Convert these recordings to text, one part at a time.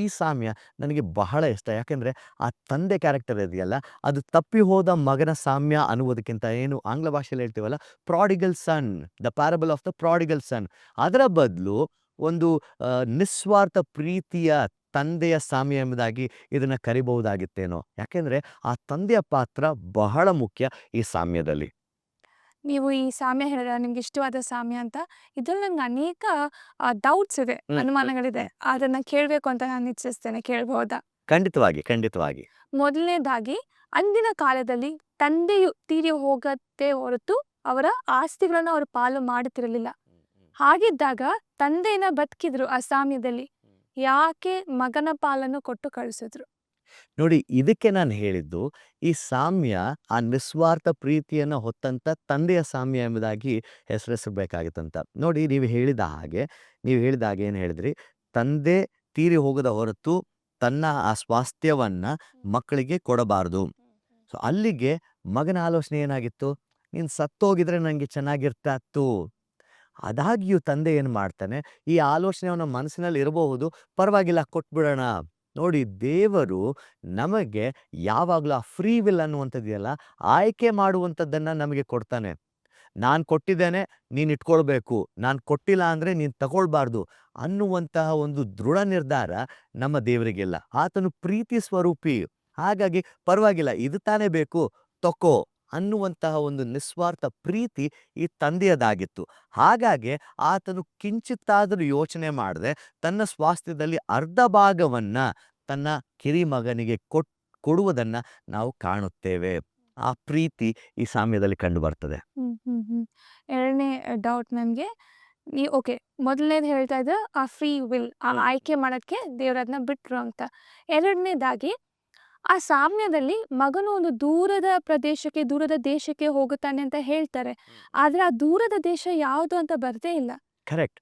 ಈ ಸಾಮ್ಯ ನನಗೆ ಬಹಳ ಇಷ್ಟ. ಯಾಕೆಂದರೆ ಆ ತಂದೆ ಕ್ಯಾರೆಕ್ಟರ್ ಇದೆಯಲ್ಲ, ಅದು ತಪ್ಪಿ ಹೋದ ಮಗನ ಸಾಮ್ಯ ಅನ್ನುವುದಕ್ಕಿಂತ ಏನು ಆಂಗ್ಲ ಭಾಷೆಯಲ್ಲಿ ಹೇಳ್ತೀವಲ್ಲ, prodigal son, the parable of the prodigal son. ಅದರ ಬದಲು ಒಂದು ನಿಸ್ವಾರ್ಥ ಪ್ರೀತಿಯ ತಂದೆಯ ಸಾಮ್ಯ ಎಂಬುದಾಗಿ ಇದನ್ನು ಕರಿಬಹುದಾಗಿತ್ತೇನೋ. ಯಾಕೆಂದರೆ ಆ ತಂದೆಯ ಪಾತ್ರ ಬಹಳ ಮುಖ್ಯ ಈ ಸಾಮ್ಯದಲ್ಲಿ. ನೀವು ಈ ಸಾಮ್ಯ ಹೇಳಿದ್ರೆ ನಿಮ್ಗೆ ಇಷ್ಟವಾದ ಸಾಮ್ಯ ಅಂತ. ಇದ್ರಲ್ಲಿ ನಂಗೆ ಅನೇಕ ಡೌಟ್ಸ್ ಇದೆ, ಅನುಮಾನಗಳಿದೆ. ಅದನ್ನ ಕೇಳಬೇಕು ಅಂತ ನಾನು ಇಚ್ಛಿಸ್ತೇನೆ. ಕೇಳ್ಬಹುದಾ? ಖಂಡಿತವಾಗಿ, ಖಂಡಿತವಾಗಿ. ಮೊದಲನೇದಾಗಿ, ಅಂದಿನ ಕಾಲದಲ್ಲಿ ತಂದೆಯು ತೀರಿ ಹೋಗತ್ತೆ ಹೊರತು ಅವರ ಆಸ್ತಿಗಳನ್ನು ಅವರು ಪಾಲು ಮಾಡುತ್ತಿರಲಿಲ್ಲ. ಹಾಗಿದ್ದಾಗ ತಂದೆನ ಬದುಕಿದ್ರು ಆ ಸಾಮ್ಯದಲ್ಲಿ. ಯಾಕೆ ಮಗನ ಪಾಲನ್ನು ಕೊಟ್ಟು ಕಳಿಸಿದ್ರು? ನೋಡಿ, ಇದಕ್ಕೆ ನಾನು ಹೇಳಿದ್ದು, ಈ ಸಾಮ್ಯ ಆ ನಿಸ್ವಾರ್ಥ ಪ್ರೀತಿಯನ್ನು ಹೊತ್ತಂತ ತಂದೆಯ ಸಾಮ್ಯ ಎಂಬುದಾಗಿ ಹೆಸರಿಸಬೇಕಾಗಿತ್ತಂತ. ನೋಡಿ, ನೀವು ಹೇಳಿದ ಹಾಗೆ ಏನು ಹೇಳಿದ್ರಿ, ತಂದೆ ತೀರಿ ಹೋಗದ ಹೊರತು ತನ್ನ ಆ ಸ್ವಾಸ್ಥ್ಯವನ್ನ ಮಕ್ಕಳಿಗೆ ಕೊಡಬಾರದು. ಸೊ ಅಲ್ಲಿಗೆ ಮಗನ ಆಲೋಚನೆ ಏನಾಗಿತ್ತು? ನೀನು ಸತ್ತೋಗಿದ್ರೆ ನನಗೆ ಚೆನ್ನಾಗಿರ್ತಾತ್ತು. ಆದಾಗ್ಯೂ ತಂದೆ ಏನು ಮಾಡ್ತಾನೆ, ಈ ಆಲೋಚನೆ ಅವನ ಮನಸ್ಸಿನಲ್ಲಿ ಇರಬಹುದು, ಪರವಾಗಿಲ್ಲ ಕೊಟ್ಬಿಡೋಣ. ನೋಡಿ, ದೇವರು ನಮಗೆ ಯಾವಾಗಲೂ ಆ ಫ್ರೀ ವಿಲ್ ಅನ್ನುವಂಥದ್ದಿದೆಯಲ್ಲ, ಆಯ್ಕೆ ಮಾಡುವಂಥದ್ದನ್ನು ನಮಗೆ ಕೊಡ್ತಾನೆ. ನಾನು ಕೊಟ್ಟಿದ್ದೇನೆ, ನೀನು ಇಟ್ಕೊಳ್ಬೇಕು. ನಾನು ಕೊಟ್ಟಿಲ್ಲ ಅಂದರೆ ನೀನು ತಗೊಳ್ಬಾರ್ದು ಅನ್ನುವಂತಹ ಒಂದು ದೃಢ ನಿರ್ಧಾರ ನಮ್ಮ ದೇವರಿಗಿಲ್ಲ. ಆತನು ಪ್ರೀತಿ ಸ್ವರೂಪಿ. ಹಾಗಾಗಿ ಪರವಾಗಿಲ್ಲ, ಇದು ತಾನೇ ಬೇಕು, ತಕೋ ಅನ್ನುವಂತಹ ಒಂದು ನಿಸ್ವಾರ್ಥ ಪ್ರೀತಿ ಈ ತಂದೆಯದಾಗಿತ್ತು. ಹಾಗಾಗಿ ಆತನು ಕಿಂಚಿತ್ತಾದರೂ ಯೋಚನೆ ಮಾಡದೆ ತನ್ನ ಸ್ವಾಸ್ಥ್ಯದಲ್ಲಿ ಅರ್ಧ ಭಾಗವನ್ನ ತನ್ನ ಕಿರಿಮಗನಿಗೆ ಕೊಡುವುದನ್ನು ನಾವು ಕಾಣುತ್ತೇವೆ. ಆ ಪ್ರೀತಿ ಈ ಸಾಮ್ಯದಲ್ಲಿ ಕಂಡು ಬರ್ತದೆ. ಎರಡನೇ ಡೌಟ್ ನನಗೆ, ಓಕೆ, ಮೊದಲನೇದು ಹೇಳ್ತಾ ಇದ್ದ ಆ ಫ್ರೀ ವಿಲ್, ಆ ಆಯ್ಕೆ ಮಾಡೋಕ್ಕೆ ದೇವ್ರದನ್ನ ಬಿಟ್ರು ಅಂತ. ಎರಡನೇದಾಗಿ, ಆ ಸಾಮ್ಯದಲ್ಲಿ ಮಗನು ಒಂದು ದೂರದ ಪ್ರದೇಶಕ್ಕೆ, ದೂರದ ದೇಶಕ್ಕೆ ಹೋಗುತ್ತಾನೆ ಅಂತ ಹೇಳ್ತಾರೆ. ಆದ್ರೆ ಆ ದೂರದ ದೇಶ ಯಾವುದು ಅಂತ ಬರದೇ ಇಲ್ಲ. ಕರೆಕ್ಟ್.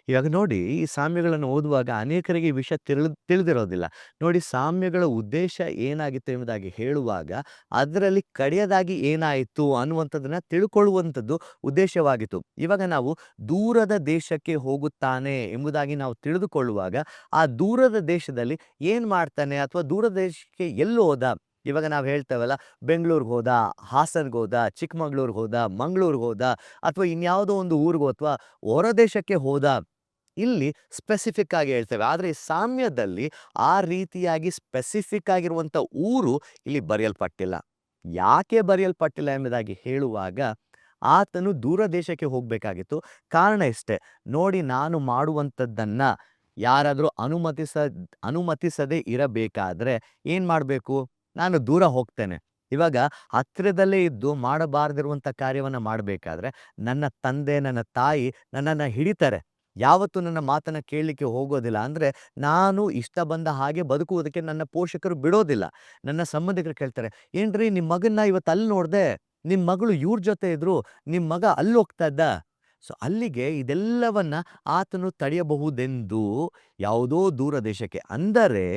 ಇವಾಗ ನೋಡಿ, ಈ ಸಾಮ್ಯಗಳನ್ನು ಓದುವಾಗ ಅನೇಕರಿಗೆ ಈ ವಿಷಯ ತಿಳಿದಿರೋದಿಲ್ಲ. ನೋಡಿ, ಸಾಮ್ಯಗಳ ಉದ್ದೇಶ ಏನಾಗಿತ್ತು ಎಂಬುದಾಗಿ ಹೇಳುವಾಗ ಅದರಲ್ಲಿ ಕಡೆಯದಾಗಿ ಏನಾಯಿತು ಅನ್ನುವಂಥದ್ದನ್ನ ತಿಳ್ಕೊಳ್ಳುವಂಥದ್ದು ಉದ್ದೇಶವಾಗಿತ್ತು. ಇವಾಗ ನಾವು ದೂರದ ದೇಶಕ್ಕೆ ಹೋಗುತ್ತಾನೆ ಎಂಬುದಾಗಿ ನಾವು ತಿಳಿದುಕೊಳ್ಳುವಾಗ ಆ ದೂರದ ದೇಶದಲ್ಲಿ ಏನು ಮಾಡ್ತಾನೆ ಅಥವಾ ದೂರದ ದೇಶಕ್ಕೆ ಎಲ್ಲಿ ಹೋದ? ಇವಾಗ ನಾವು ಹೇಳ್ತೇವಲ್ಲ, ಬೆಂಗಳೂರಿಗೆ ಹೋದ, ಹಾಸನ್ಗೆ ಹೋದ, ಚಿಕ್ಕಮಗಳೂರಿಗೆ ಹೋದ, ಮಂಗಳೂರಿಗೆ ಹೋದ, ಅಥವಾ ಇನ್ಯಾವುದೋ ಒಂದು ಊರಿಗೋ ಅಥವಾ ಹೊರದೇಶಕ್ಕೆ ಹೋದ. ಇಲ್ಲಿ ಸ್ಪೆಸಿಫಿಕ್ ಆಗಿ ಹೇಳ್ತೇವೆ. ಆದರೆ ಈ ಸಾಮ್ಯದಲ್ಲಿ ಆ ರೀತಿಯಾಗಿ ಸ್ಪೆಸಿಫಿಕ್ ಆಗಿರುವಂಥ ಊರು ಇಲ್ಲಿ ಬರೆಯಲ್ಪಟ್ಟಿಲ್ಲ. ಯಾಕೆ ಬರೆಯಲ್ಪಟ್ಟಿಲ್ಲ ಎಂಬುದಾಗಿ ಹೇಳುವಾಗ, ಆತನು ದೂರ ದೇಶಕ್ಕೆ ಹೋಗಬೇಕಾಗಿತ್ತು. ಕಾರಣ ಇಷ್ಟೇ, ನೋಡಿ, ನಾನು ಮಾಡುವಂಥದ್ದನ್ನು ಯಾರಾದರೂ ಅನುಮತಿಸದೇ ಇರಬೇಕಾದ್ರೆ ಏನು ಮಾಡಬೇಕು? ನಾನು ದೂರ ಹೋಗ್ತೇನೆ. ಇವಾಗ ಹತ್ತಿರದಲ್ಲೇ ಇದ್ದು ಮಾಡಬಾರದಿರುವಂಥ ಕಾರ್ಯವನ್ನು ಮಾಡಬೇಕಾದ್ರೆ ನನ್ನ ತಂದೆ, ನನ್ನ ತಾಯಿ ನನ್ನನ್ನು ಹಿಡಿತಾರೆ. ಯಾವತ್ತೂ ನನ್ನ ಮಾತನ್ನು ಕೇಳಲಿಕ್ಕೆ ಹೋಗೋದಿಲ್ಲ. ಅಂದರೆ ನಾನು ಇಷ್ಟ ಬಂದ ಹಾಗೆ ಬದುಕುವುದಕ್ಕೆ ನನ್ನ ಪೋಷಕರು ಬಿಡೋದಿಲ್ಲ. ನನ್ನ ಸಂಬಂಧಿಕರು ಕೇಳ್ತಾರೆ, ಏನ್ರಿ ನಿಮ್ಮ ಮಗನ್ನ ಇವತ್ತು ಅಲ್ಲಿ ನೋಡಿದೆ, ನಿಮ್ಮ ಮಗಳು ಇವ್ರ ಜೊತೆ ಇದ್ರು, ನಿಮ್ಮ ಮಗ ಅಲ್ಲಿ ಹೋಗ್ತಾ ಇದ್ದ. ಸೊ ಅಲ್ಲಿಗೆ ಇದೆಲ್ಲವನ್ನ ಆತನು ತಡೆಯಬಹುದೆಂದು ಯಾವುದೋ ದೂರ ದೇಶಕ್ಕೆ, ಅಂದರೆ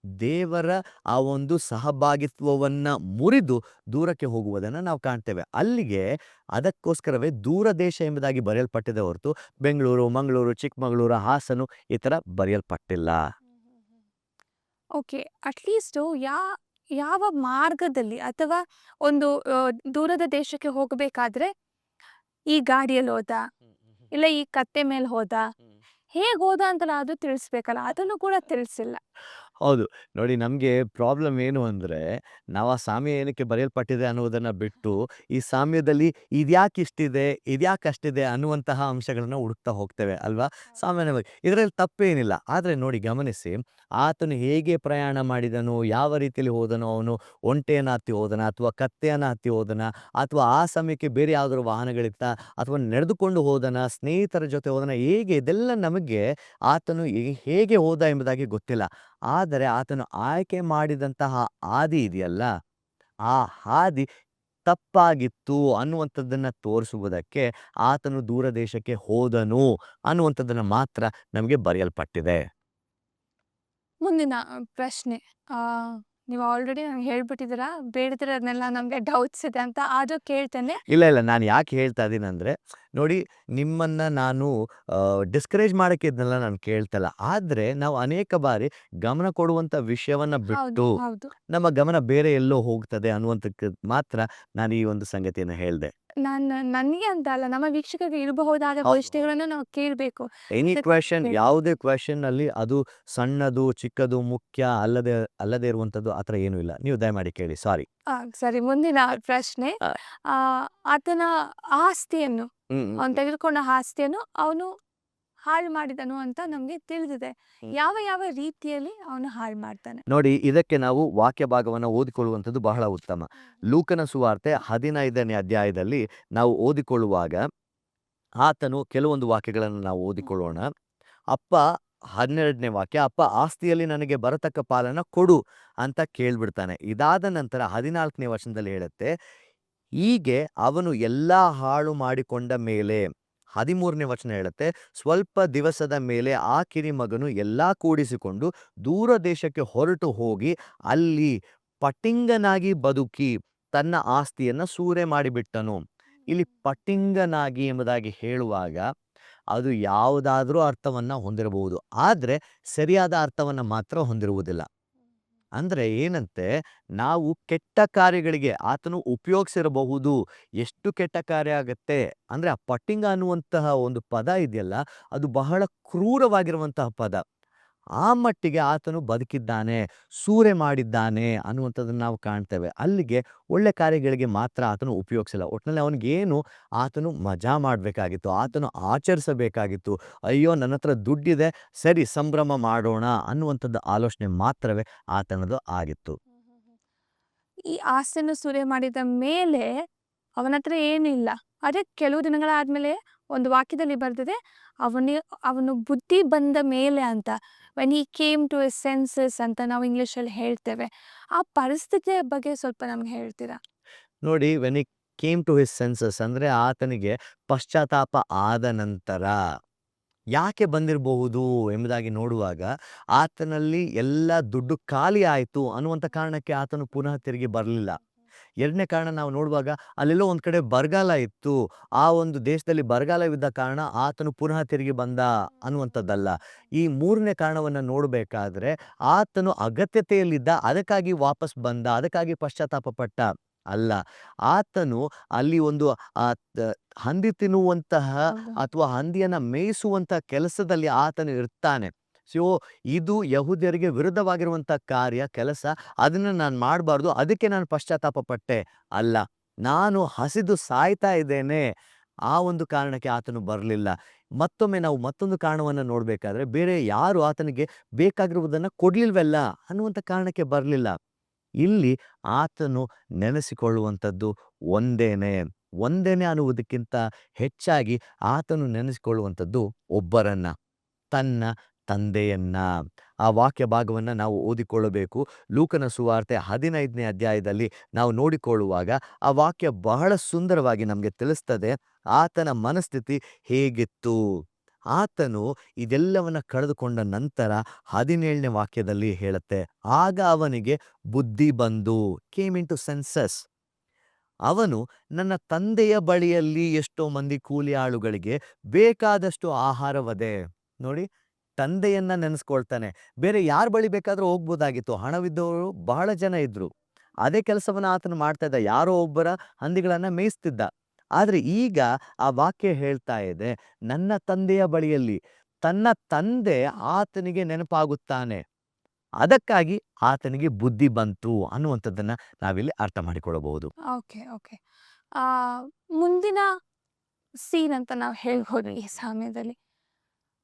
ದೇವರ ಆ ಒಂದು ಸಹಭಾಗಿತ್ವವನ್ನ ಮುರಿದು ದೂರಕ್ಕೆ ಹೋಗುವುದನ್ನು ನಾವು ಕಾಣ್ತೇವೆ. ಅಲ್ಲಿಗೆ ಅದಕ್ಕೋಸ್ಕರವೇ ದೂರ ದೇಶ ಎಂಬುದಾಗಿ ಬರೆಯಲ್ಪಟ್ಟಿದೆ ಹೊರತು ಬೆಂಗಳೂರು, ಮಂಗಳೂರು, ಚಿಕ್ಕಮಗಳೂರು, ಹಾಸನು ಈ ಥರ ಬರೆಯಲ್ಪಟ್ಟಿಲ್ಲ. ಓಕೆ, ಅಟ್ಲೀಸ್ಟು ಯಾವ ಮಾರ್ಗದಲ್ಲಿ ಅಥವಾ ಒಂದು ದೂರದ ದೇಶಕ್ಕೆ ಹೋಗಬೇಕಾದ್ರೆ ಈ ಗಾಡಿಯಲ್ಲಿ ಹೋದ, ಇಲ್ಲ ಈ ಕತ್ತೆ ಮೇಲೆ ಹೋದ, ಹೇಗೆ ಹೋದ ಅಂತಲ್ಲ ಅದು ತಿಳಿಸ್ಬೇಕಲ್ಲ, ಅದನ್ನು ಕೂಡ ತಿಳಿಸಿಲ್ಲ. ಹೌದು. ನೋಡಿ, ನಮಗೆ ಪ್ರಾಬ್ಲಮ್ ಏನು ಅಂದರೆ, ನಾವು ಆ ಸಾಮ್ಯ ಏನಕ್ಕೆ ಬರೆಯಲ್ಪಟ್ಟಿದೆ ಅನ್ನುವುದನ್ನು ಬಿಟ್ಟು, ಈ ಸಾಮ್ಯದಲ್ಲಿ ಇದ್ಯಾಕೆ ಇಷ್ಟಿದೆ, ಇದ್ಯಾಕೆ ಅಷ್ಟಿದೆ ಅನ್ನುವಂತಹ ಅಂಶಗಳನ್ನು ಹುಡುಕ್ತಾ ಹೋಗ್ತೇವೆ ಅಲ್ವಾ? ಸಾಮಾನ್ಯವಾಗಿ ಇದರಲ್ಲಿ ತಪ್ಪೇನಿಲ್ಲ. ಆದರೆ ನೋಡಿ, ಗಮನಿಸಿ, ಆತನು ಹೇಗೆ ಪ್ರಯಾಣ ಮಾಡಿದನು, ಯಾವ ರೀತಿಯಲ್ಲಿ ಹೋದನು, ಅವನು ಒಂಟೆಯನ್ನು ಹತ್ತಿ ಹೋದನ ಅಥವಾ ಕತ್ತೆಯನ್ನು ಹತ್ತಿ ಹೋದನ, ಅಥವಾ ಆ ಸಮಯಕ್ಕೆ ಬೇರೆ ಯಾವುದಾದ್ರು ವಾಹನಗಳಿತ್ತ, ಅಥವಾ ನಡೆದುಕೊಂಡು ಹೋದನ, ಸ್ನೇಹಿತರ ಜೊತೆ ಹೋದನ, ಹೇಗೆ, ಇದೆಲ್ಲ ನಮಗೆ ಆತನು ಹೇಗೆ ಹೋದ ಎಂಬುದಾಗಿ ಗೊತ್ತಿಲ್ಲ. ಆದರೆ ಆತನು ಆಯ್ಕೆ ಮಾಡಿದಂತಹ ಹಾದಿ ಇದೆಯಲ್ಲ, ಆ ಹಾದಿ ತಪ್ಪಾಗಿತ್ತು ಅನ್ನುವಂಥದ್ದನ್ನು ತೋರಿಸುವುದಕ್ಕೆ ಆತನು ದೂರ ದೇಶಕ್ಕೆ ಹೋದನು ಅನ್ನುವಂಥದ್ದನ್ನು ಮಾತ್ರ ನಮಗೆ ಬರೆಯಲ್ಪಟ್ಟಿದೆ. ಮುಂದಿನ ಪ್ರಶ್ನೆ, ನೀವು ಆಲ್ರೆಡಿ ನಂಗೆ ಹೇಳ್ಬಿಟ್ಟಿದ್ದೀರಾ, ಬೇಡದಿರೋ ಅದನ್ನೆಲ್ಲ ನಮಗೆ ಡೌಟ್ಸ್ ಇದೆ ಅಂತ, ಆದರೂ ಕೇಳ್ತೇನೆ. ಇಲ್ಲ ನಾನು ಯಾಕೆ ಹೇಳ್ತಾ ಇದ್ದೀನಂದ್ರೆ, ನೋಡಿ ನಿಮ್ಮನ್ನ ನಾನು ಡಿಸ್ಕರೇಜ್ ಮಾಡಕ್ಕೆ ಇದನ್ನೆಲ್ಲ ನಾನು ಕೇಳ್ತಾ ಇಲ್ಲ. ಆದ್ರೆ ನಾವು ಅನೇಕ ಬಾರಿ ಗಮನ ಕೊಡುವಂತ ವಿಷಯವನ್ನ ಹೌದು, ಬಿಟ್ಟು ಹೌದು. ನಮ್ಮ ಗಮನ ಬೇರೆ ಎಲ್ಲೋ ಹೋಗ್ತದೆ ಅನ್ನುವಂತಕ್ಕೆ ಮಾತ್ರ ನಾನು ಈ ಒಂದು ಸಂಗತಿಯನ್ನು ಹೇಳ್ದೆ. ನನಗೆ ಅಂತ ಅಲ್ಲ, ನಮ್ಮ ವೀಕ್ಷಕರಿಗೆ ಇರಬಹುದಾದ ಹೌದು. ಪ್ರಶ್ನೆಗಳನ್ನು ನಾವು ಕೇಳಬೇಕು. ಎನಿ ಅದಕ್ಕೆ ಕ್ವೆಶ್ಚನ್, ಕೇಳಿ. ಯಾವುದೇ ಕ್ವೆಶ್ಚನ್ ಅಲ್ಲಿ ಅದು ಸಣ್ಣದು, ಚಿಕ್ಕದು, ಮುಖ್ಯ ಅಲ್ಲದೆ ಇರುವಂತದ್ದು ಆ ಥರ ಏನೂ ಇಲ್ಲ. ನೀವು ದಯಮಾಡಿ ಕೇಳಿ. ಸಾರಿ. ಸರಿ, ಮುಂದಿನ ಪ್ರಶ್ನೆ. ಆ, ಆ, ಆತನ ಆಸ್ತಿಯನ್ನು, ಹ್ಮ್, ಹ್ಮ್, ಅವನು ತೆಗೆದುಕೊಂಡ ಆಸ್ತಿಯನ್ನು ಅವನು ಹಾಳು ಮಾಡಿದನು ಅಂತ ನಮಗೆ ತಿಳಿದಿದೆ. ಹ್ಮ್. ಯಾವ ಯಾವ ರೀತಿಯಲ್ಲಿ ಅವನು ಹಾಳು ಮಾಡ್ತಾನೆ? ನೋಡಿ, ಇದಕ್ಕೆ ನಾವು ವಾಕ್ಯ ಭಾಗವನ್ನು ಓದಿಕೊಳ್ಳುವಂಥದ್ದು ಬಹಳ ಉತ್ತಮ. ಲೂಕನ ಸುವಾರ್ತೆ 15ನೇ ಅಧ್ಯಾಯದಲ್ಲಿ ನಾವು ಓದಿಕೊಳ್ಳುವಾಗ ಆತನು ಕೆಲವೊಂದು ವಾಕ್ಯಗಳನ್ನು ನಾವು ಓದಿಕೊಳ್ಳೋಣ. ಅಪ್ಪ 12ನೇ ವಾಕ್ಯ, ಅಪ್ಪ ಆಸ್ತಿಯಲ್ಲಿ ನನಗೆ ಬರತಕ್ಕ ಪಾಲನ್ನ ಕೊಡು ಅಂತ ಕೇಳ್ಬಿಡ್ತಾನೆ. ಇದಾದ ನಂತರ 14ನೇ ವಚನದಲ್ಲಿ ಹೇಳುತ್ತೆ, ಹೀಗೆ ಅವನು ಎಲ್ಲಾ ಹಾಳು ಮಾಡಿಕೊಂಡ ಮೇಲೆ 13ನೇ ವಚನ ಹೇಳುತ್ತೆ, ಸ್ವಲ್ಪ ದಿವಸದ ಮೇಲೆ ಆ ಕಿರಿಮಗನು ಎಲ್ಲಾ ಕೂಡಿಸಿಕೊಂಡು ದೂರ ದೇಶಕ್ಕೆ ಹೊರಟು ಹೋಗಿ ಅಲ್ಲಿ ಪಟಿಂಗನಾಗಿ ಬದುಕಿ ತನ್ನ ಆಸ್ತಿಯನ್ನ ಸೂರೆ ಮಾಡಿಬಿಟ್ಟನು. ಇಲ್ಲಿ ಪಟಿಂಗನಾಗಿ ಎಂಬುದಾಗಿ ಹೇಳುವಾಗ ಅದು ಯಾವುದಾದ್ರೂ ಅರ್ಥವನ್ನ ಹೊಂದಿರಬಹುದು, ಆದ್ರೆ ಸರಿಯಾದ ಅರ್ಥವನ್ನ ಮಾತ್ರ ಹೊಂದಿರುವುದಿಲ್ಲ. ಅಂದ್ರೆ ಏನಂತೆ, ನಾವು ಕೆಟ್ಟ ಕಾರ್ಯಗಳಿಗೆ ಆತನು ಉಪಯೋಗಿಸಿರಬಹುದು. ಎಷ್ಟು ಕೆಟ್ಟ ಕಾರ್ಯ ಆಗತ್ತೆ ಅಂದ್ರೆ, ಆ ಪಟ್ಟಿಂಗ ಅನ್ನುವಂತಹ ಒಂದು ಪದ ಇದೆಯಲ್ಲ, ಅದು ಬಹಳ ಕ್ರೂರವಾಗಿರುವಂತಹ ಪದ. ಆ ಮಟ್ಟಿಗೆ ಆತನು ಬದುಕಿದ್ದಾನೆ, ಸೂರೆ ಮಾಡಿದ್ದಾನೆ ಅನ್ನುವಂಥದ್ದನ್ನು ನಾವು ಕಾಣ್ತೇವೆ. ಅಲ್ಲಿಗೆ ಒಳ್ಳೆ ಕಾರ್ಯಗಳಿಗೆ ಮಾತ್ರ ಆತನು ಉಪಯೋಗಿಸಿಲ್ಲ. ಒಟ್ಟಿನಲ್ಲಿ ಅವನಿಗೇನು, ಆತನು ಮಜಾ ಮಾಡಬೇಕಾಗಿತ್ತು, ಆತನು ಆಚರಿಸಬೇಕಾಗಿತ್ತು. ಅಯ್ಯೋ ನನ್ನ ಹತ್ರ ದುಡ್ಡಿದೆ, ಸರಿ ಸಂಭ್ರಮ ಮಾಡೋಣ ಅನ್ನುವಂಥದ್ದು ಆಲೋಚನೆ ಮಾತ್ರವೇ ಆತನದು ಆಗಿತ್ತು. ಈ ಆಸ್ತಿಯನ್ನು ಸೂರೆ ಮಾಡಿದ ಮೇಲೆ ಅವನ ಹತ್ರ ಏನಿಲ್ಲ. ಅದೇ ಕೆಲವು ದಿನಗಳಾದ್ಮೇಲೆ ಒಂದು ವಾಕ್ಯದಲ್ಲಿ ಬರ್ದಿದೆ, ಅವನು ಬುದ್ಧಿ ಬಂದ ಮೇಲೆ ಅಂತ. When he came to a senses ಅಂತ ನಾವು ಇಂಗ್ಲೀಷಲ್ಲಿ ಹೇಳ್ತೇವೆ. ಆ ಪರಿಸ್ಥಿತಿಯ ಬಗ್ಗೆ ಸ್ವಲ್ಪ ನಮ್ಗೆ ಹೇಳ್ತೀರಾ? ನೋಡಿ, when he came to his senses ಅಂದ್ರೆ ಆತನಿಗೆ ಪಶ್ಚಾತ್ತಾಪ ಆದ ನಂತರ ಯಾಕೆ ಬಂದಿರಬಹುದು ಎಂಬುದಾಗಿ ನೋಡುವಾಗ, ಆತನಲ್ಲಿ ಎಲ್ಲ ದುಡ್ಡು ಖಾಲಿ ಆಯಿತು ಅನ್ನುವಂಥ ಕಾರಣಕ್ಕೆ ಆತನು ಪುನಃ ತಿರುಗಿ ಬರಲಿಲ್ಲ. ಎರಡನೇ ಕಾರಣ ನಾವು ನೋಡುವಾಗ, ಅಲ್ಲೆಲ್ಲೋ ಒಂದು ಕಡೆ ಬರಗಾಲ ಇತ್ತು, ಆ ಒಂದು ದೇಶದಲ್ಲಿ ಬರಗಾಲವಿದ್ದ ಕಾರಣ ಆತನು ಪುನಃ ತಿರುಗಿ ಬಂದ ಅನ್ನುವಂಥದ್ದಲ್ಲ. ಈ ಮೂರನೇ ಕಾರಣವನ್ನು ನೋಡಬೇಕಾದ್ರೆ, ಆತನು ಅಗತ್ಯತೆಯಲ್ಲಿದ್ದ, ಅದಕ್ಕಾಗಿ ವಾಪಸ್ ಬಂದ, ಅದಕ್ಕಾಗಿ ಪಶ್ಚಾತ್ತಾಪ ಪಟ್ಟ ಅಲ್ಲ. ಆತನು ಅಲ್ಲಿ ಒಂದು ಆ ಹಂದಿ ತಿನ್ನುವಂತಹ ಹೌದು. ಅಥವಾ ಹಂದಿಯನ್ನ ಮೇಯಿಸುವಂತಹ ಕೆಲಸದಲ್ಲಿ ಆತನು ಇರ್ತಾನೆ. ಸೊ ಇದು ಯಹೂದ್ಯರಿಗೆ ವಿರುದ್ಧವಾಗಿರುವಂಥ ಕಾರ್ಯ, ಕೆಲಸ. ಅದನ್ನು ನಾನು ಮಾಡಬಾರ್ದು, ಅದಕ್ಕೆ ನಾನು ಪಶ್ಚಾತ್ತಾಪ ಪಟ್ಟೆ ಅಲ್ಲ. ನಾನು ಹಸಿದು ಸಾಯ್ತಾ ಇದ್ದೇನೆ, ಆ ಒಂದು ಕಾರಣಕ್ಕೆ ಆತನು ಬರಲಿಲ್ಲ. ಮತ್ತೊಮ್ಮೆ ನಾವು ಮತ್ತೊಂದು ಕಾರಣವನ್ನು ನೋಡಬೇಕಾದ್ರೆ, ಬೇರೆ ಯಾರು ಆತನಿಗೆ ಬೇಕಾಗಿರುವುದನ್ನು ಕೊಡ್ಲಿಲ್ವಲ್ಲ ಅನ್ನುವಂಥ ಕಾರಣಕ್ಕೆ ಬರಲಿಲ್ಲ. ಇಲ್ಲಿ ಆತನು ನೆನೆಸಿಕೊಳ್ಳುವಂಥದ್ದು ಒಂದೇನೆ. ಒಂದೇನೆ ಅನ್ನುವುದಕ್ಕಿಂತ ಹೆಚ್ಚಾಗಿ ಆತನು ನೆನೆಸಿಕೊಳ್ಳುವಂಥದ್ದು ಒಬ್ಬರನ್ನ, ತನ್ನ ತಂದೆಯನ್ನ. ಆ ವಾಕ್ಯ ಭಾಗವನ್ನು ನಾವು ಓದಿಕೊಳ್ಳಬೇಕು. ಲೂಕನ ಸುವಾರ್ತೆ 15ನೇ ಅಧ್ಯಾಯದಲ್ಲಿ ನಾವು ನೋಡಿಕೊಳ್ಳುವಾಗ ಆ ವಾಕ್ಯ ಬಹಳ ಸುಂದರವಾಗಿ ನಮಗೆ ತಿಳಿಸ್ತದೆ ಆತನ ಮನಸ್ಥಿತಿ ಹೇಗಿತ್ತು. ಆತನು ಇದೆಲ್ಲವನ್ನ ಕಳೆದುಕೊಂಡ ನಂತರ 17ನೇ ವಾಕ್ಯದಲ್ಲಿ ಹೇಳುತ್ತೆ, ಆಗ ಅವನಿಗೆ ಬುದ್ಧಿ ಬಂದು, ಕೇಮ್ ಇನ್ ಟು ಸೆನ್ಸಸ್. ಅವನು, ನನ್ನ ತಂದೆಯ ಬಳಿಯಲ್ಲಿ ಎಷ್ಟೋ ಮಂದಿ ಕೂಲಿ ಆಳುಗಳಿಗೆ ಬೇಕಾದಷ್ಟು ಆಹಾರವದೆ. ನೋಡಿ, ತಂದೆಯನ್ನ ನೆನೆಸ್ಕೊಳ್ತಾನೆ. ಬೇರೆ ಯಾರ ಬಳಿ ಬೇಕಾದ್ರೂ ಹೋಗ್ಬೋದಾಗಿತ್ತು, ಹಣವಿದ್ದವರು ಬಹಳ ಜನ ಇದ್ರು. ಅದೇ ಕೆಲಸವನ್ನ ಆತನು ಮಾಡ್ತಾ ಇದ್ದ, ಯಾರೋ ಒಬ್ಬರ ಹಂದಿಗಳನ್ನ ಮೇಯಿಸ್ತಿದ್ದ. ಆದ್ರೆ ಈಗ ಆ ವಾಕ್ಯ ಹೇಳ್ತಾ ಇದೆ, ನನ್ನ ತಂದೆಯ ಬಳಿಯಲ್ಲಿ. ತನ್ನ ತಂದೆ ಆತನಿಗೆ ನೆನಪಾಗುತ್ತಾನೆ, ಅದಕ್ಕಾಗಿ ಆತನಿಗೆ ಬುದ್ಧಿ ಬಂತು ಅನ್ನುವಂಥದ್ದನ್ನ ನಾವಿಲ್ಲಿ ಅರ್ಥ ಮಾಡಿಕೊಳ್ಳಬಹುದು. Okay, okay. ಆ, ಮುಂದಿನ ಸೀನ್ ಅಂತ ನಾವು ಹೇಳ್ಬೋದು ಈ ಸಮಯದಲ್ಲಿ.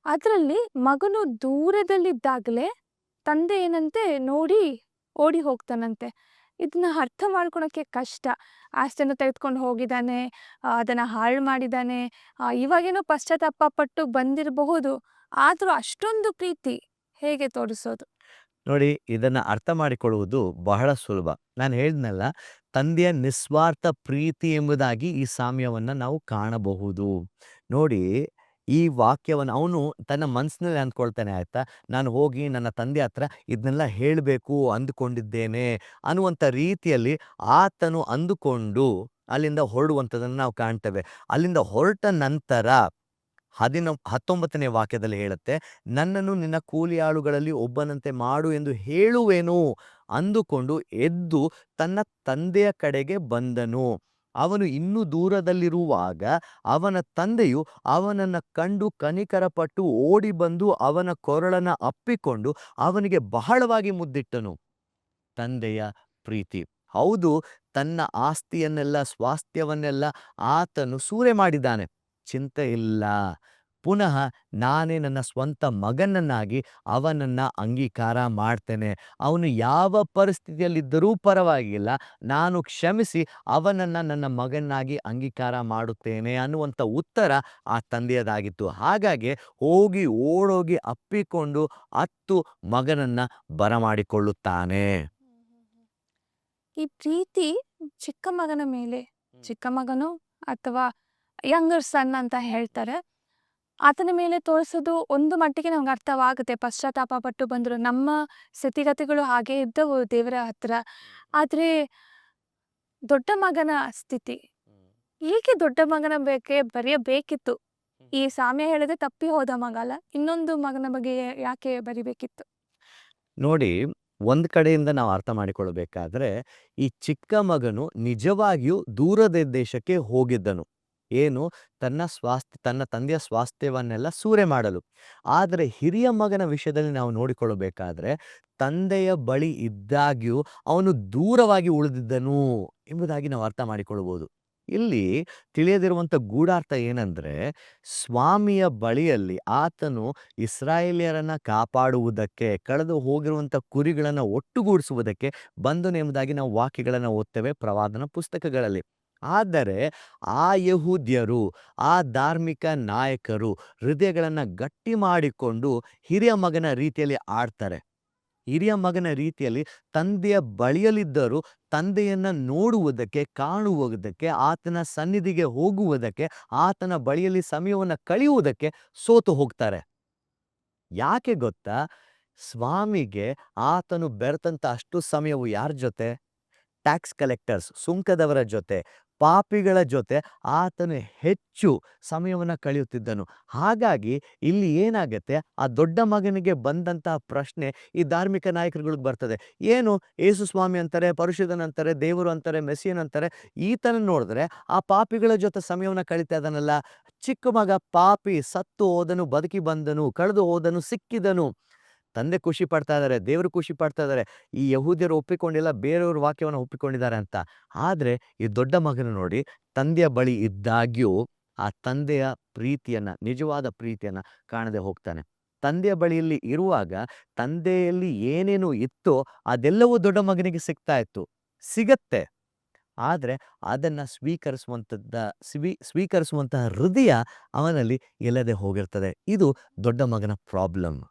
ಅದರಲ್ಲಿ ಮಗನು ದೂರದಲ್ಲಿದ್ದಾಗಲೇ ತಂದೆ ಏನಂತೆ ನೋಡಿ ಓಡಿ ಹೋಗ್ತಾನಂತೆ. ಇದನ್ನ ಅರ್ಥ ಮಾಡ್ಕೊಳಕ್ಕೆ ಕಷ್ಟ. ಆಸ್ತಿಯನ್ನು ತೆಗೆದುಕೊಂಡು ಹೋಗಿದ್ದಾನೆ, ಅದನ್ನು ಹಾಳು ಮಾಡಿದ್ದಾನೆ, ಇವಾಗೇನೋ ಪಶ್ಚಾತ್ತಾಪ ಪಟ್ಟು ಬಂದಿರಬಹುದು, ಆದರೂ ಅಷ್ಟೊಂದು ಪ್ರೀತಿ ಹೇಗೆ ತೋರಿಸೋದು? ನೋಡಿ, ಇದನ್ನ ಅರ್ಥ ಮಾಡಿಕೊಳ್ಳುವುದು ಬಹಳ ಸುಲಭ. ನಾನು ಹೇಳಿದ್ನಲ್ಲ, ತಂದೆಯ ನಿಸ್ವಾರ್ಥ ಪ್ರೀತಿ ಎಂಬುದಾಗಿ ಈ ಸಾಮ್ಯವನ್ನ ನಾವು ಕಾಣಬಹುದು. ನೋಡಿ, ಈ ವಾಕ್ಯವನ್ನು ಅವನು ತನ್ನ ಮನಸ್ಸಿನಲ್ಲಿ ಅಂದ್ಕೊಳ್ತಾನೆ ಆಯ್ತಾ, ನಾನು ಹೋಗಿ ನನ್ನ ತಂದೆ ಹತ್ರ ಇದನ್ನೆಲ್ಲ ಹೇಳಬೇಕು ಅಂದುಕೊಂಡಿದ್ದೇನೆ ಅನ್ನುವಂಥ ರೀತಿಯಲ್ಲಿ ಆತನು ಅಂದುಕೊಂಡು ಅಲ್ಲಿಂದ ಹೊರಡುವಂಥದ್ದನ್ನು ನಾವು ಕಾಣ್ತೇವೆ. ಅಲ್ಲಿಂದ ಹೊರಟ ನಂತರ 19ನೇ ವಾಕ್ಯದಲ್ಲಿ ಹೇಳುತ್ತೆ, ನನ್ನನ್ನು ನಿನ್ನ ಕೂಲಿಯಾಳುಗಳಲ್ಲಿ ಒಬ್ಬನಂತೆ ಮಾಡು ಎಂದು ಹೇಳುವೆನು ಅಂದುಕೊಂಡು ಎದ್ದು ತನ್ನ ತಂದೆಯ ಕಡೆಗೆ ಬಂದನು. ಅವನು ಇನ್ನೂ ದೂರದಲ್ಲಿರುವಾಗ ಅವನ ತಂದೆಯು ಅವನನ್ನು ಕಂಡು ಕನಿಕರಪಟ್ಟು ಓಡಿ ಬಂದು ಅವನ ಕೊರಳನ್ನು ಅಪ್ಪಿಕೊಂಡು ಅವನಿಗೆ ಬಹಳವಾಗಿ ಮುದ್ದಿಟ್ಟನು. ತಂದೆಯ ಪ್ರೀತಿ. ಹೌದು, ತನ್ನ ಆಸ್ತಿಯನ್ನೆಲ್ಲ ಸ್ವಾಸ್ಥ್ಯವನ್ನೆಲ್ಲ ಆತನು ಸೂರೆ ಮಾಡಿದ್ದಾನೆ, ಚಿಂತೆ ಇಲ್ಲ. ಪುನಃ ನಾನೇ ನನ್ನ ಸ್ವಂತ ಮಗನನ್ನಾಗಿ ಅವನನ್ನು ಅಂಗೀಕಾರ ಮಾಡ್ತೇನೆ. ಅವನು ಯಾವ ಪರಿಸ್ಥಿತಿಯಲ್ಲಿದ್ದರೂ ಪರವಾಗಿಲ್ಲ, ನಾನು ಕ್ಷಮಿಸಿ ಅವನನ್ನು ನನ್ನ ಮಗನಾಗಿ ಅಂಗೀಕಾರ ಮಾಡುತ್ತೇನೆ ಅನ್ನುವಂಥ ಉತ್ತರ ಆ ತಂದೆಯದಾಗಿತ್ತು. ಹಾಗಾಗಿ ಹೋಗಿ ಓಡೋಗಿ ಅಪ್ಪಿಕೊಂಡು ಅತ್ತು ಮಗನನ್ನು ಬರಮಾಡಿಕೊಳ್ಳುತ್ತಾನೆ. ಈ ಪ್ರೀತಿ ಚಿಕ್ಕ ಮಗನ ಮೇಲೆ, ಚಿಕ್ಕ ಮಗನು ಅಥವಾ ಯಂಗರ್ ಸನ್ ಅಂತ ಹೇಳ್ತಾರೆ, ಆತನ ಮೇಲೆ ತೋರಿಸೋದು ಒಂದು ಮಟ್ಟಿಗೆ ನಮ್ಗೆ ಅರ್ಥವಾಗುತ್ತೆ. ಪಶ್ಚಾತ್ತಾಪ ಪಟ್ಟು ಬಂದರು, ನಮ್ಮ ಸ್ಥಿತಿಗತಿಗಳು ಹಾಗೆ ಇದ್ದವು ದೇವರ ಹತ್ರ. ಆದರೆ ದೊಡ್ಡ ಮಗನ ಸ್ಥಿತಿ, ಏಕೆ ದೊಡ್ಡ ಮಗನ ಬರೆಯಬೇಕಿತ್ತು? ಈ ಸಾಮ್ಯ ಹೇಳಿದ್ರೆ ತಪ್ಪಿ ಹೋದ ಮಗ ಅಲ್ಲ, ಇನ್ನೊಂದು ಮಗನ ಬಗ್ಗೆ ಯಾಕೆ ಬರಿಬೇಕಿತ್ತು? ನೋಡಿ, ಒಂದು ಕಡೆಯಿಂದ ನಾವು ಅರ್ಥ ಮಾಡಿಕೊಳ್ಳಬೇಕಾದ್ರೆ, ಈ ಚಿಕ್ಕ ಮಗನು ನಿಜವಾಗಿಯೂ ದೂರದ ದೇಶಕ್ಕೆ ಹೋಗಿದ್ದನು. ಏನು? ತನ್ನ ತಂದೆಯ ಸ್ವಾಸ್ಥ್ಯವನ್ನೆಲ್ಲ ಸೂರೆ ಮಾಡಲು. ಆದರೆ ಹಿರಿಯ ಮಗನ ವಿಷಯದಲ್ಲಿ ನಾವು ನೋಡಿಕೊಳ್ಳಬೇಕಾದ್ರೆ, ತಂದೆಯ ಬಳಿ ಇದ್ದಾಗ್ಯೂ ಅವನು ದೂರವಾಗಿ ಉಳಿದಿದ್ದನು ಎಂಬುದಾಗಿ ನಾವು ಅರ್ಥ ಮಾಡಿಕೊಳ್ಳಬಹುದು. ಇಲ್ಲಿ ತಿಳಿಯದಿರುವಂಥ ಗೂಢಾರ್ಥ ಏನಂದ್ರೆ, ಸ್ವಾಮಿಯ ಬಳಿಯಲ್ಲಿ ಆತನು ಇಸ್ರಾಯೇಲ್ಯರನ್ನ ಕಾಪಾಡುವುದಕ್ಕೆ, ಕಳೆದು ಹೋಗಿರುವಂಥ ಕುರಿಗಳನ್ನು ಒಟ್ಟುಗೂಡಿಸುವುದಕ್ಕೆ ಬಂದನು ಎಂಬುದಾಗಿ ನಾವು ವಾಕ್ಯಗಳನ್ನು ಓದ್ತೇವೆ ಪ್ರವಾದನ ಪುಸ್ತಕಗಳಲ್ಲಿ. ಆದರೆ ಆ ಯಹೂದ್ಯರು, ಆ ಧಾರ್ಮಿಕ ನಾಯಕರು ಹೃದಯಗಳನ್ನು ಗಟ್ಟಿ ಮಾಡಿಕೊಂಡು ಹಿರಿಯ ಮಗನ ರೀತಿಯಲ್ಲಿ ಆಡ್ತಾರೆ. ಹಿರಿಯ ಮಗನ ರೀತಿಯಲ್ಲಿ ತಂದೆಯ ಬಳಿಯಲ್ಲಿದ್ದರೂ ತಂದೆಯನ್ನು ನೋಡುವುದಕ್ಕೆ, ಕಾಣುವುದಕ್ಕೆ, ಆತನ ಸನ್ನಿಧಿಗೆ ಹೋಗುವುದಕ್ಕೆ, ಆತನ ಬಳಿಯಲ್ಲಿ ಸಮಯವನ್ನು ಕಳೆಯುವುದಕ್ಕೆ ಸೋತು ಹೋಗ್ತಾರೆ. ಯಾಕೆ ಗೊತ್ತಾ? ಸ್ವಾಮಿಗೆ ಆತನು ಬೆರೆತಂಥ ಅಷ್ಟು ಸಮಯವು ಯಾರ ಜೊತೆ? ಟ್ಯಾಕ್ಸ್ ಕಲೆಕ್ಟರ್ಸ್, ಸುಂಕದವರ ಜೊತೆ, ಪಾಪಿಗಳ ಜೊತೆ ಆತನು ಹೆಚ್ಚು ಸಮಯವನ್ನು ಕಳೆಯುತ್ತಿದ್ದನು. ಹಾಗಾಗಿ ಇಲ್ಲಿ ಏನಾಗತ್ತೆ, ಆ ದೊಡ್ಡ ಮಗನಿಗೆ ಬಂದಂತಹ ಪ್ರಶ್ನೆ ಈ ಧಾರ್ಮಿಕ ನಾಯಕರುಗಳಿಗೆ ಬರ್ತದೆ. ಏನು, ಯೇಸು ಸ್ವಾಮಿ ಅಂತಾರೆ, ಪರಿಶುದ್ಧನಂತಾರೆ, ದೇವರು ಅಂತಾರೆ, ಮೆಸ್ಸಿಯನ್ ಅಂತಾರೆ, ಈತನ ನೋಡಿದ್ರೆ ಆ ಪಾಪಿಗಳ ಜೊತೆ ಸಮಯವನ್ನು ಕಳೀತಾ ಇದ್ದಾನಲ್ಲ. ಚಿಕ್ಕ ಮಗ ಪಾಪಿ, ಸತ್ತು ಹೋದನು, ಬದುಕಿ ಬಂದನು, ಕಳೆದು ಹೋದನು, ಸಿಕ್ಕಿದನು. ತಂದೆ ಖುಷಿ ಪಡ್ತಾ ಇದ್ದಾರೆ, ದೇವರು ಖುಷಿ ಪಡ್ತಾ ಇದ್ದಾರೆ. ಈ ಯಹೂದ್ಯರು ಒಪ್ಪಿಕೊಂಡಿಲ್ಲ, ಬೇರೆಯವ್ರ ವಾಕ್ಯವನ್ನು ಒಪ್ಪಿಕೊಂಡಿದ್ದಾರೆ ಅಂತ. ಆದರೆ ಈ ದೊಡ್ಡ ಮಗನು ನೋಡಿ, ತಂದೆಯ ಬಳಿ ಇದ್ದಾಗ್ಯೂ ಆ ತಂದೆಯ ಪ್ರೀತಿಯನ್ನ, ನಿಜವಾದ ಪ್ರೀತಿಯನ್ನ ಕಾಣದೆ ಹೋಗ್ತಾನೆ. ತಂದೆಯ ಬಳಿಯಲ್ಲಿ ಇರುವಾಗ ತಂದೆಯಲ್ಲಿ ಏನೇನು ಇತ್ತೋ ಅದೆಲ್ಲವೂ ದೊಡ್ಡ ಮಗನಿಗೆ ಸಿಗ್ತಾ ಇತ್ತು, ಸಿಗತ್ತೆ. ಆದರೆ ಅದನ್ನು ಸ್ವೀಕರಿಸುವಂತಹ ಹೃದಯ ಅವನಲ್ಲಿ ಇಲ್ಲದೆ ಹೋಗಿರ್ತದೆ. ಇದು ದೊಡ್ಡ ಮಗನ ಪ್ರಾಬ್ಲಮ್.